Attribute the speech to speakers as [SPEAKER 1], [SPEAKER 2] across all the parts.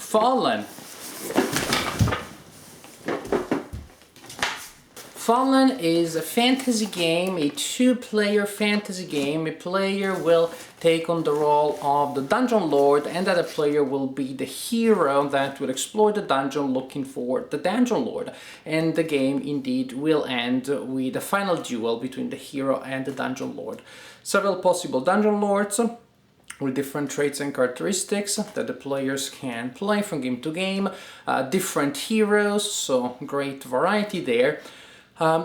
[SPEAKER 1] Fallen. Fallen is a fantasy game, a two-player fantasy game. A player will take on the role of the Dungeon Lord, and the other player will be the hero that will explore the dungeon looking for the Dungeon Lord. And the game indeed will end with a final duel between the hero and the Dungeon Lord. Several possible Dungeon Lords with different traits and characteristics that the players can play from game to game. Different heroes, so great variety there.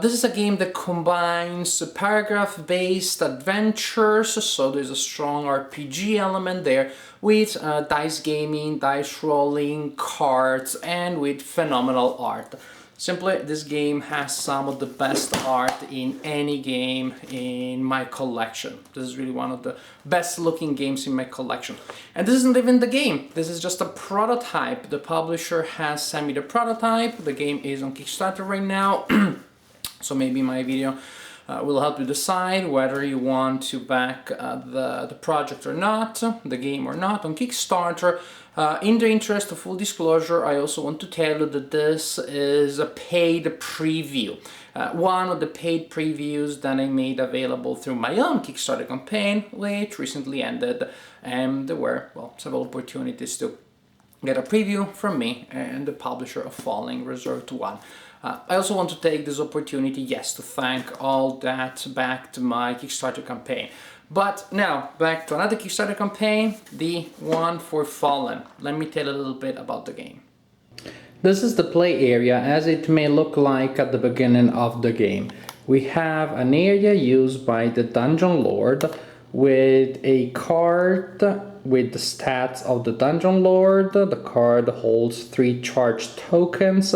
[SPEAKER 1] This is a game that combines paragraph-based adventures, so there's a strong RPG element there, with dice gaming, dice rolling, cards, and with phenomenal art. Simply, this game has some of the best art in any game in my collection. This is really one of the best looking games in my collection. And this isn't even the game, this is just a prototype. The publisher has sent me the prototype. The game is on Kickstarter right now. So maybe my video will help you decide whether you want to back the project or not, the game or not, on Kickstarter. In the interest of full disclosure, I also want to tell you that this is a paid preview. One of the paid previews that I made available through my own Kickstarter campaign, which recently ended, and there were, well, several opportunities to get a preview from me and the publisher of Fallen Reserved One. I also want to take this opportunity, yes, to thank all that backed my Kickstarter campaign. But now, back to another Kickstarter campaign, the one for Fallen. Let me tell you a little bit about the game. This is the play area as it may look like at the beginning of the game. We have an area used by the Dungeon Lord with a card with the stats of the Dungeon Lord. The card holds 3 charged tokens.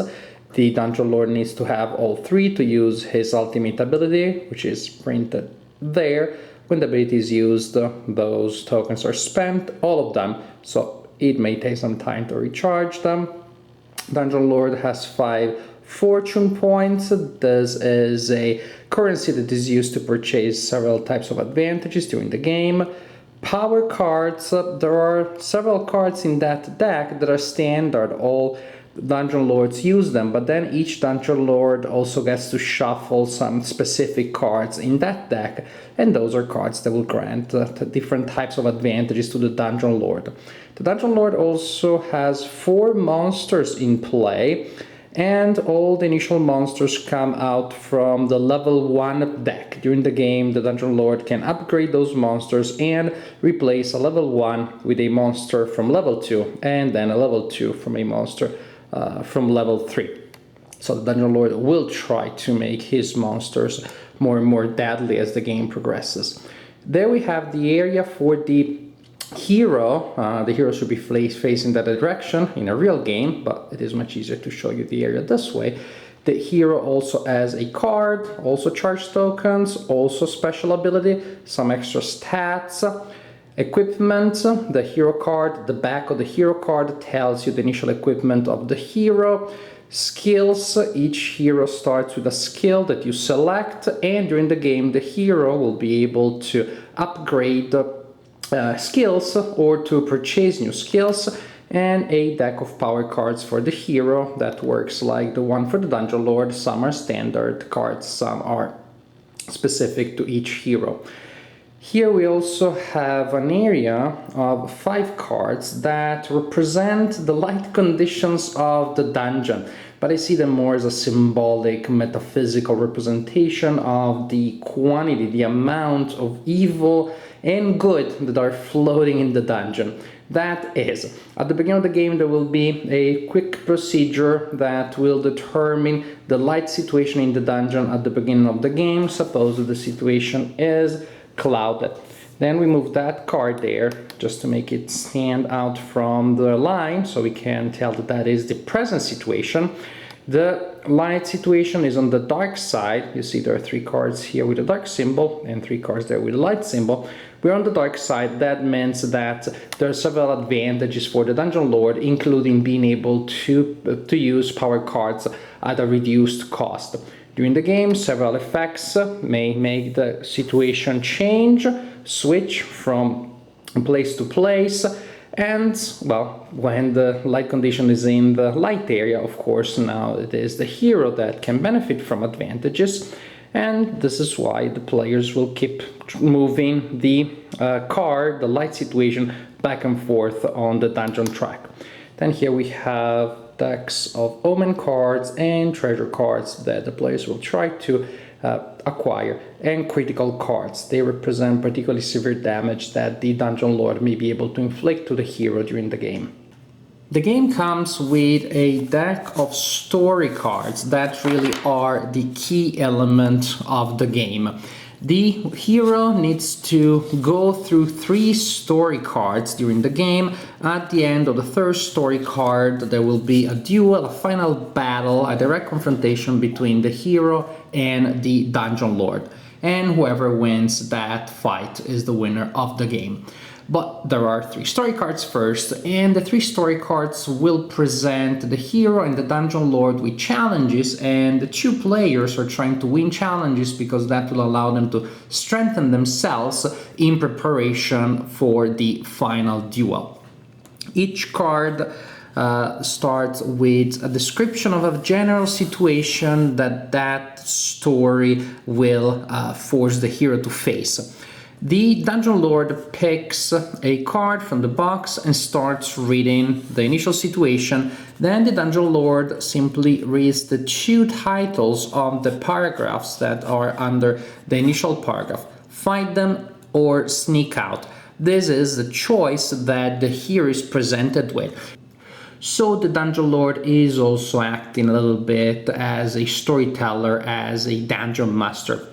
[SPEAKER 1] The Dungeon Lord needs to have all 3 to use his ultimate ability, which is printed there. When the ability is used, those tokens are spent, all of them, so it may take some time to recharge them. Dungeon Lord has 5 fortune points. This is a currency that is used to purchase several types of advantages during the game. Power cards, there are several cards in that deck that are standard. All Dungeon Lords use them, but then each Dungeon Lord also gets to shuffle some specific cards in that deck, and those are cards that will grant different types of advantages to the Dungeon Lord. The Dungeon Lord also has 4 monsters in play, and all the initial monsters come out from the level 1 deck. During the game, the Dungeon Lord can upgrade those monsters and replace a level 1 with a monster from level 2, and then a level 2 from a monster from level 3. So the Dungeon Lord will try to make his monsters more and more deadly as the game progresses. There we have the area for the hero. The hero should be facing that direction in a real game, but it is much easier to show you the area this way. The hero also has a card, also charged tokens, also special ability, some extra stats. Equipment, the hero card, the back of the hero card tells you the initial equipment of the hero. Skills, each hero starts with a skill that you select, and during the game the hero will be able to upgrade skills or to purchase new skills, and a deck of power cards for the hero that works like the one for the Dungeon Lord. Some are standard cards, some are specific to each hero. Here we also have an area of 5 cards that represent the light conditions of the dungeon, but I see them more as a symbolic, metaphysical representation of the quantity, the amount of evil and good that are floating in the dungeon. That is, at the beginning of the game there will be a quick procedure that will determine the light situation in the dungeon at the beginning of the game. Suppose that the situation is clouded. Then we move that card there just to make it stand out from the line so we can tell that that is the present situation. The light situation is on the dark side. You see there are 3 cards here with a dark symbol and 3 cards there with a light symbol. We're on the dark side. That means that there are several advantages for the Dungeon Lord, including being able to use power cards at a reduced cost. During the game, several effects may make the situation change, switch from place to place, And, well, when the light condition is in the light area, of course, now it is the hero that can benefit from advantages. And this is why the players will keep moving the card, the light situation, back and forth on the dungeon track. Then here we have decks of omen cards and treasure cards that the players will try to acquire, and critical cards. They represent particularly severe damage that the Dungeon Lord may be able to inflict to the hero during the game. The game comes with a deck of story cards that really are the key element of the game. The hero needs to go through 3 story cards during the game. At the end of the 3rd story card, there will be a duel, a final battle, a direct confrontation between the hero and the Dungeon Lord. And whoever wins that fight is the winner of the game. But there are 3 story cards first, and the 3 story cards will present the hero and the Dungeon Lord with challenges, and the 2 players are trying to win challenges because that will allow them to strengthen themselves in preparation for the final duel. Each card starts with a description of a general situation that story will force the hero to face. The Dungeon Lord picks a card from the box and starts reading the initial situation. Then the Dungeon Lord simply reads the 2 titles of the paragraphs that are under the initial paragraph. Fight them or sneak out. This is the choice that the hero is presented with. So the Dungeon Lord is also acting a little bit as a storyteller, as a dungeon master.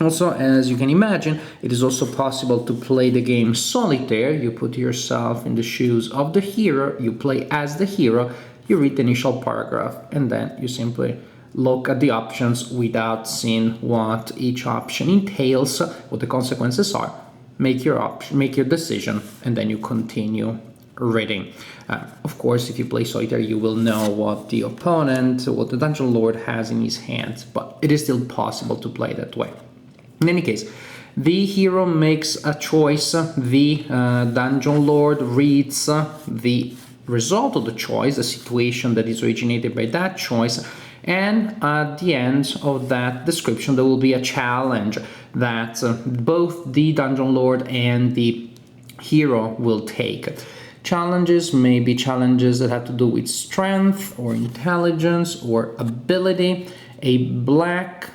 [SPEAKER 1] Also, as you can imagine, it is also possible to play the game solitaire. You put yourself in the shoes of the hero, you play as the hero, you read the initial paragraph, and then you simply look at the options without seeing what each option entails, what the consequences are, make your decision, and then you continue reading. Of course, if you play solitaire, you will know what the opponent, what the Dungeon Lord has in his hands, but it is still possible to play that way. In any case, the hero makes a choice, the Dungeon Lord reads the result of the choice, the situation that is originated by that choice, and at the end of that description there will be a challenge that both the Dungeon Lord and the hero will take. Challenges may be challenges that have to do with strength or intelligence or ability. A black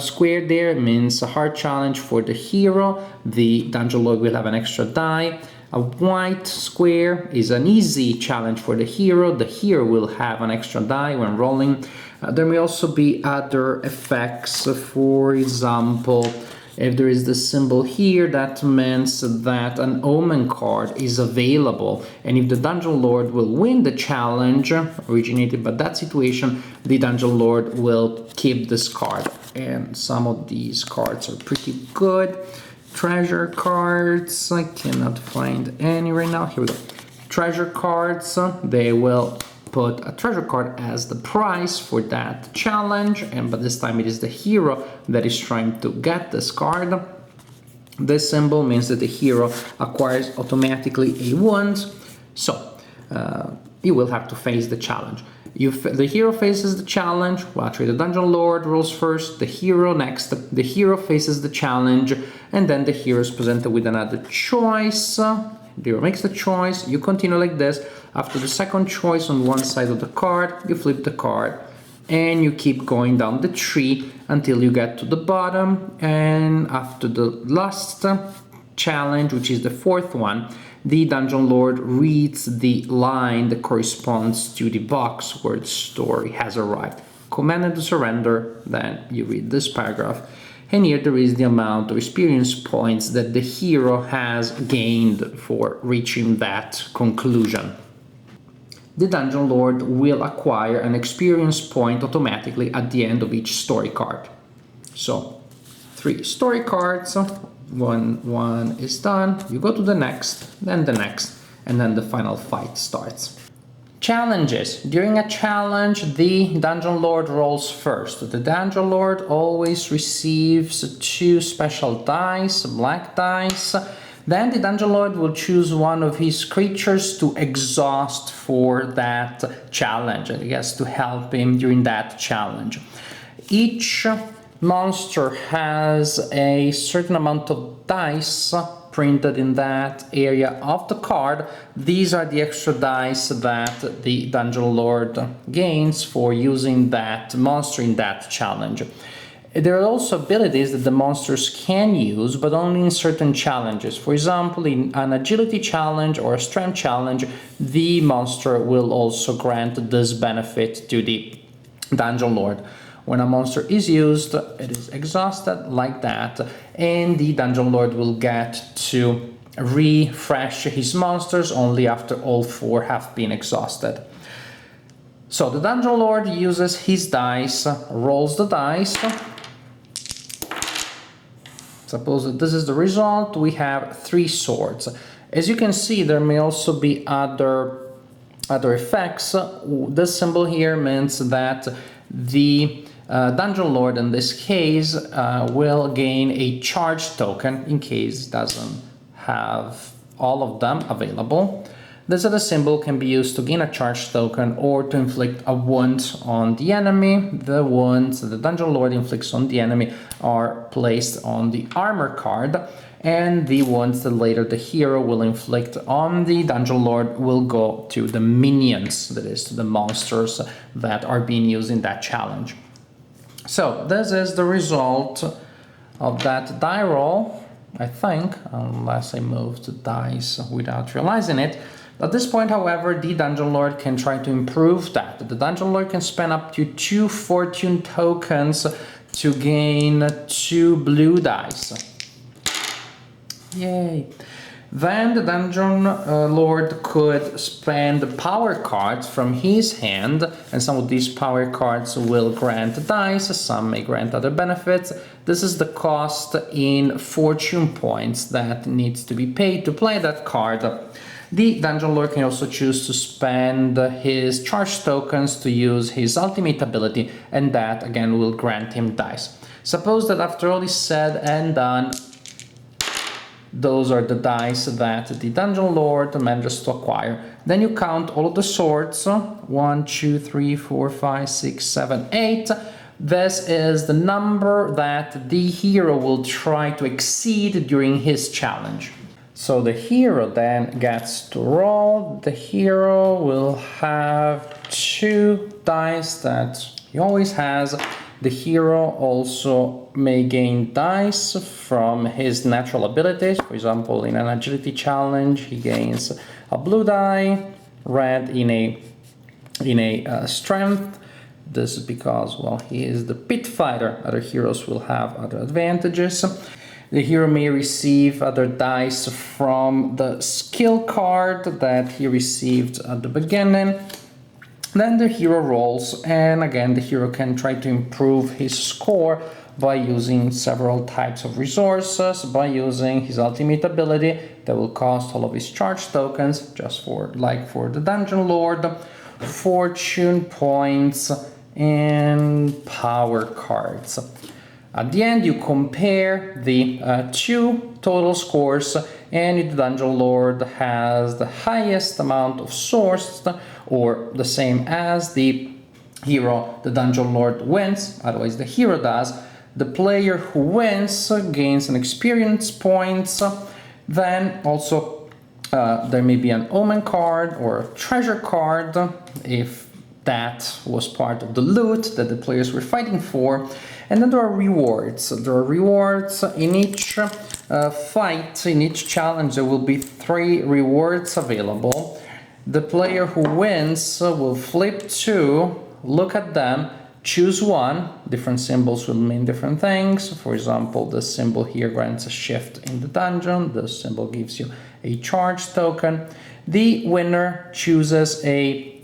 [SPEAKER 1] square there means a hard challenge for the hero. The Dungeon Lord will have an extra die. A white square is an easy challenge for the hero. The hero will have an extra die when rolling. There may also be other effects. For example, if there is the symbol here, that means that an omen card is available, and if the Dungeon Lord will win the challenge originated by that situation, the Dungeon Lord will keep this card. And some of these cards are pretty good. Treasure cards, I cannot find any right now. Here we go. Treasure cards, they will put a treasure card as the prize for that challenge, and but this time it is the hero that is trying to get this card. This symbol means that the hero acquires automatically a wound, so you will have to face the challenge. The hero faces the challenge, well, actually the Dungeon Lord rolls first, the hero next, the hero faces the challenge, and then the hero is presented with another choice. The hero makes the choice, you continue like this. After the second choice on one side of the card, you flip the card, and you keep going down the tree until you get to the bottom, and after the last challenge, which is the 4th one, the Dungeon Lord reads the line that corresponds to the box where the story has arrived. Commanded to surrender, then you read this paragraph, and here there is the amount of experience points that the hero has gained for reaching that conclusion. The Dungeon Lord will acquire an experience point automatically at the end of each story card. So, 3 story cards. When one is done, you go to the next, then the next, and then the final fight starts. Challenges. During a challenge, the Dungeon Lord rolls first. The Dungeon Lord always receives 2 special dice, black dice. Then the Dungeon Lord will choose one of his creatures to exhaust for that challenge, I guess, to help him during that challenge. Each monster has a certain amount of dice printed in that area of the card. These are the extra dice that the Dungeon Lord gains for using that monster in that challenge. There are also abilities that the monsters can use, but only in certain challenges. For example, in an agility challenge or a strength challenge, the monster will also grant this benefit to the Dungeon Lord. When a monster is used, it is exhausted like that, and the Dungeon Lord will get to refresh his monsters only after all 4 have been exhausted. So the Dungeon Lord uses his dice, rolls the dice. Suppose that this is the result, we have 3 swords. As you can see, there may also be other effects. This symbol here means that the Dungeon Lord in this case will gain a charge token in case it doesn't have all of them available. This other symbol can be used to gain a charge token or to inflict a wound on the enemy. The wounds that the Dungeon Lord inflicts on the enemy are placed on the armor card, and the wounds that later the hero will inflict on the Dungeon Lord will go to the minions, that is, to the monsters that are being used in that challenge. So this is the result of that die roll, I think, unless I moved the dice without realizing it. At this point, however, the Dungeon Lord can try to improve that. The Dungeon Lord can spend up to 2 fortune tokens to gain 2 blue dice. Yay! Then the Dungeon Lord could spend power cards from his hand, and some of these power cards will grant dice, some may grant other benefits. This is the cost in fortune points that needs to be paid to play that card. The Dungeon Lord can also choose to spend his charge tokens to use his ultimate ability, and that again will grant him dice. Suppose that after all is said and done, those are the dice that the Dungeon Lord manages to acquire. Then you count all of the swords, 1, 2, 3, 4, 5, 6, 7, 8. This is the number that the hero will try to exceed during his challenge. So the hero then gets to roll. The hero will have 2 dice that he always has. The hero also may gain dice from his natural abilities. For example, in an agility challenge, he gains a blue die, red in a strength. This is because, well, he is the pit fighter. Other heroes will have other advantages. The hero may receive other dice from the skill card that he received at the beginning. Then the hero rolls, and again the hero can try to improve his score by using several types of resources, by using his ultimate ability that will cost all of his charge tokens, just for the Dungeon Lord, fortune points, and power cards. At the end, you compare the 2 total scores, and the Dungeon Lord has the highest amount of swords, or the same as the hero. The Dungeon Lord wins, otherwise the hero does. The player who wins gains an experience points. Then also there may be an omen card or a treasure card if that was part of the loot that the players were fighting for. And then there are rewards. There are rewards in each fight, in each challenge. There will be 3 rewards available. The player who wins will flip 2, look at them, choose one. Different symbols will mean different things. For example, this symbol here grants a shift in the dungeon. This symbol gives you a charge token. The winner chooses a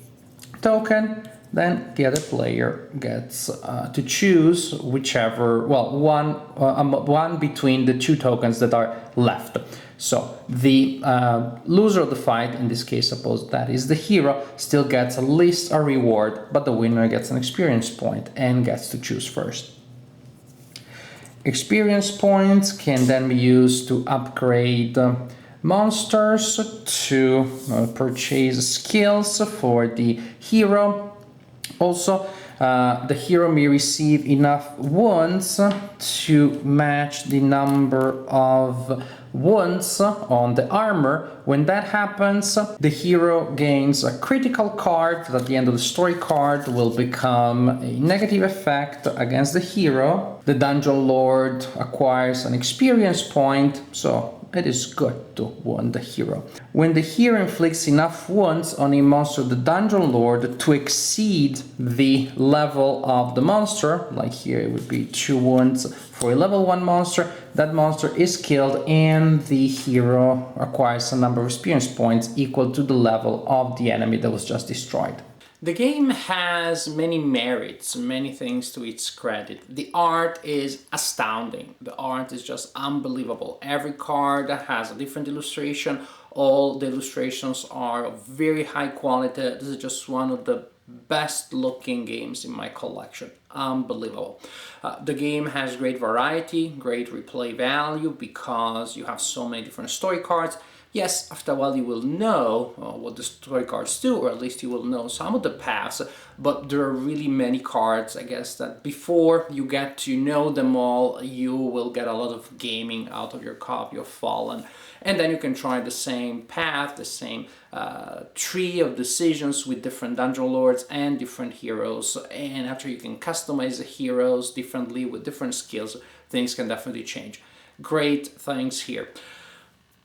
[SPEAKER 1] token. Then the other player gets to choose whichever, well, one between the 2 tokens that are left. So the loser of the fight, in this case, suppose that is the hero, still gets at least a reward, but the winner gets an experience point and gets to choose first. Experience points can then be used to upgrade monsters, to purchase skills for the hero. Also, the hero may receive enough wounds to match the number of wounds on the armor. When that happens, the hero gains a critical card that at the end of the story card will become a negative effect against the hero. The Dungeon Lord acquires an experience point, so it is good to wound the hero. When the hero inflicts enough wounds on a monster of the Dungeon Lord to exceed the level of the monster, like here it would be 2 wounds for a level 1 monster, that monster is killed and the hero acquires a number of experience points equal to the level of the enemy that was just destroyed. The game has many merits, many things to its credit. The art is astounding. The art is just unbelievable. Every card has a different illustration. All the illustrations are of very high quality. This is just one of the best looking games in my collection. Unbelievable. The game has great variety, great replay value because you have so many different story cards. Yes, after a while you will know what the story cards do, or at least you will know some of the paths, but there are really many cards, I guess, that before you get to know them all, you will get a lot of gaming out of your copy of Fallen. And then you can try the same path, the same tree of decisions with different Dungeon Lords and different heroes. And after you can customize the heroes differently with different skills, things can definitely change. Great things here.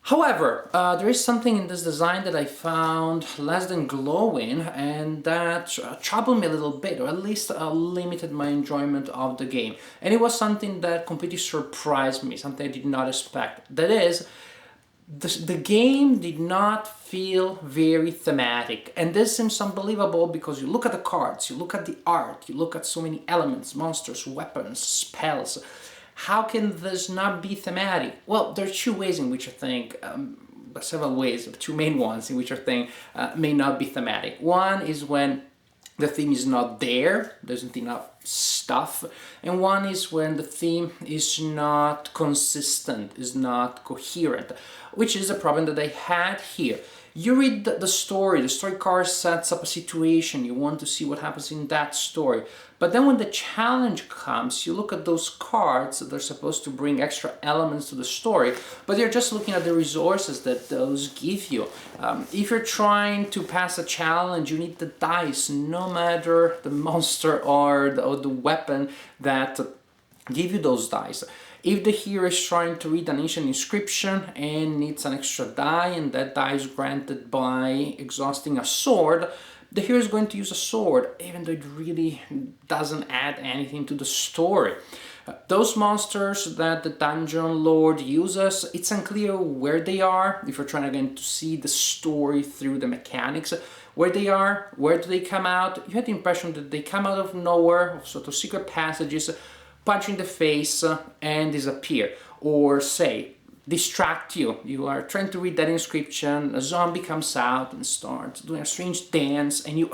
[SPEAKER 1] However, there is something in this design that I found less than glowing, and that troubled me a little bit, or at least limited my enjoyment of the game. And it was something that completely surprised me, something I did not expect. That is, the game did not feel very thematic, and this seems unbelievable because you look at the cards, you look at the art, you look at so many elements, monsters, weapons, spells. How can this not be thematic? Well, there are 2 ways in which I think, several ways, 2 main ones in which I think may not be thematic. One is when the theme is not there, there's not enough stuff, and one is when the theme is not consistent, is not coherent, which is a problem that I had here. You read the story card sets up a situation, you want to see what happens in that story, but then when the challenge comes, you look at those cards that are supposed to bring extra elements to the story, but you're just looking at the resources that those give you. If you're trying to pass a challenge, you need the dice, no matter the monster or the weapon that give you those dice. If the hero is trying to read an ancient inscription and needs an extra die, and that die is granted by exhausting a sword, the hero is going to use a sword, even though it really doesn't add anything to the story. Those monsters that the Dungeon Lord uses, it's unclear where they are, if you're trying again to see the story through the mechanics. Where they are, where do they come out? You had the impression that they come out of nowhere, sort of secret passages, punch in the face and disappear, or say distract you. You are trying to read that inscription, a zombie comes out and starts doing a strange dance, and you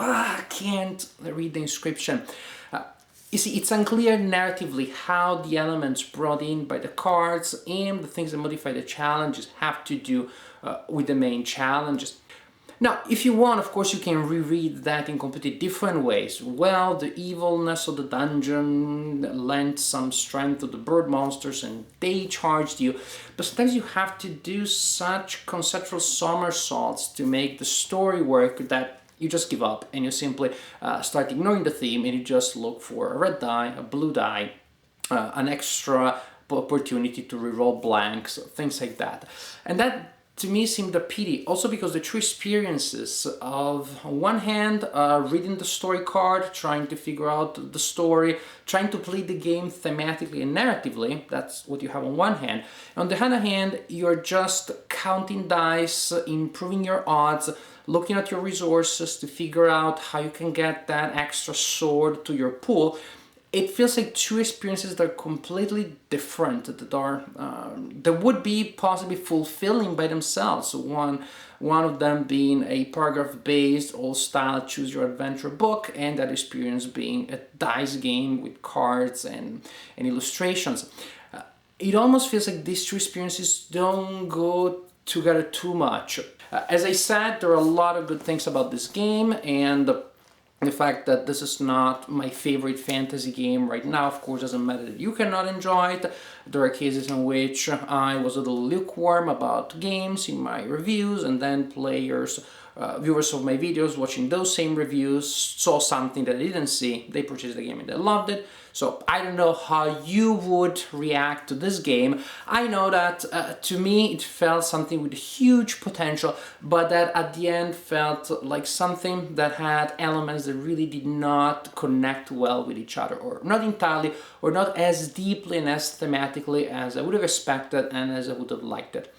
[SPEAKER 1] can't read the inscription. You see, it's unclear narratively how the elements brought in by the cards and the things that modify the challenges have to do with the main challenges. Now, if you want, of course, you can reread that in completely different ways. Well, the evilness of the dungeon lent some strength to the bird monsters and they charged you. But sometimes you have to do such conceptual somersaults to make the story work that you just give up and you simply start ignoring the theme, and you just look for a red die, a blue die, an extra opportunity to reroll blanks, things like that. And that, to me, seemed a pity, also because the true experiences of, on one hand, reading the story card, trying to figure out the story, trying to play the game thematically and narratively, that's what you have on one hand. On the other hand, you're just counting dice, improving your odds, looking at your resources to figure out how you can get that extra sword to your pool. It feels like two experiences that are completely different, that would be possibly fulfilling by themselves. One of them being a paragraph-based, old-style choose-your-adventure book, and that experience being a dice game with cards and illustrations. it almost feels like these two experiences don't go together too much. As I said, there are a lot of good things about this game, and the fact that this is not my favorite fantasy game right now, of course, doesn't matter that you cannot enjoy it. There are cases in which I was a little lukewarm about games in my reviews, and then viewers of my videos watching those same reviews saw something that I didn't see. They purchased the game and they loved it. So I don't know how you would react to this game. I know that to me it felt something with huge potential, but that at the end felt like something that had elements that really did not connect well with each other, or not entirely, or not as deeply and as thematically as I would have expected and as I would have liked it.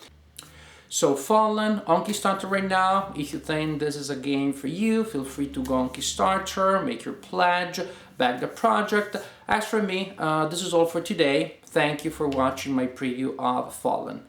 [SPEAKER 1] So Fallen on Kickstarter right now. If you think this is a game for you, feel free to go on Kickstarter, make your pledge, back the project. As for me, this is all for today. Thank you for watching my preview of Fallen.